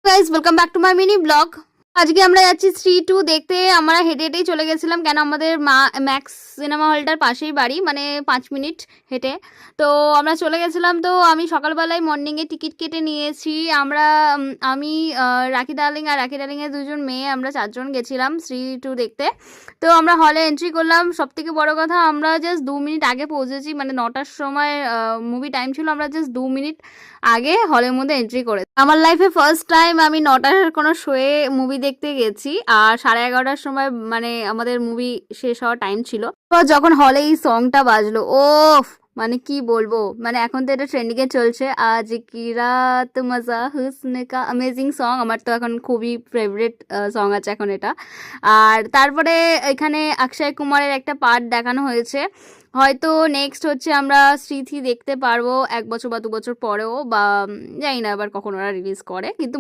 Guys welcome back to my mini blog. আজকে আমরা যাচ্ছি শ্রী 2 দেখতে। আমরা হেঁটে হেঁটেই চলে গেছিলাম, কেন আমাদের ম্যাক্স সিনেমা হলটার পাশেই বাড়ি, মানে 5 মিনিট হেঁটে। তো আমরা চলে গেছিলাম। তো আমি সকালবেলায় মর্নিংয়ে টিকিট কেটে নিয়েছি। আমরা আমি রাখি ডার্লিং আর রাখি ডার্লিংয়ের দুজন মেয়ে, আমরা 4জন গেছিলাম শ্রী 2 দেখতে। তো আমরা হলে এন্ট্রি করলাম। সব থেকে বড় কথা, আমরা জাস্ট 2 মিনিট আগে পৌঁছেছি, মানে 9টার সময় মুভি টাইম ছিল। আমরা জাস্ট 2 মিনিট আগে হলের মধ্যে এন্ট্রি করে। আমার লাইফে ফার্স্ট টাইম আমি 9টার কোনো শোয়ে মুভি দেখতে গেছি, আর 11:30টার সময় মানে আমাদের মুভি শেষ হওয়ার টাইম ছিল। তো যখন হলে এই সংটা বাজলো, ও মানে কি বলবো, মানে এখন তো এটা ট্রেন্ডিং এ চলছে, আজ কি রাত মজা হুসনে কা, অ্যামেজিং সং। আমার তো এখন খুবই ফেভারিট সং আছে এখন এটা। আর তারপরে এখানে অক্ষয় কুমারের একটা পার্ট দেখানো হয়েছে। হয়তো নেক্সট হচ্ছে আমরা স্মৃতি দেখতে পারবো 1 বছর বা 2 বছর পরেও, বা জানি না আবার কখন ওরা রিলিজ করে, কিন্তু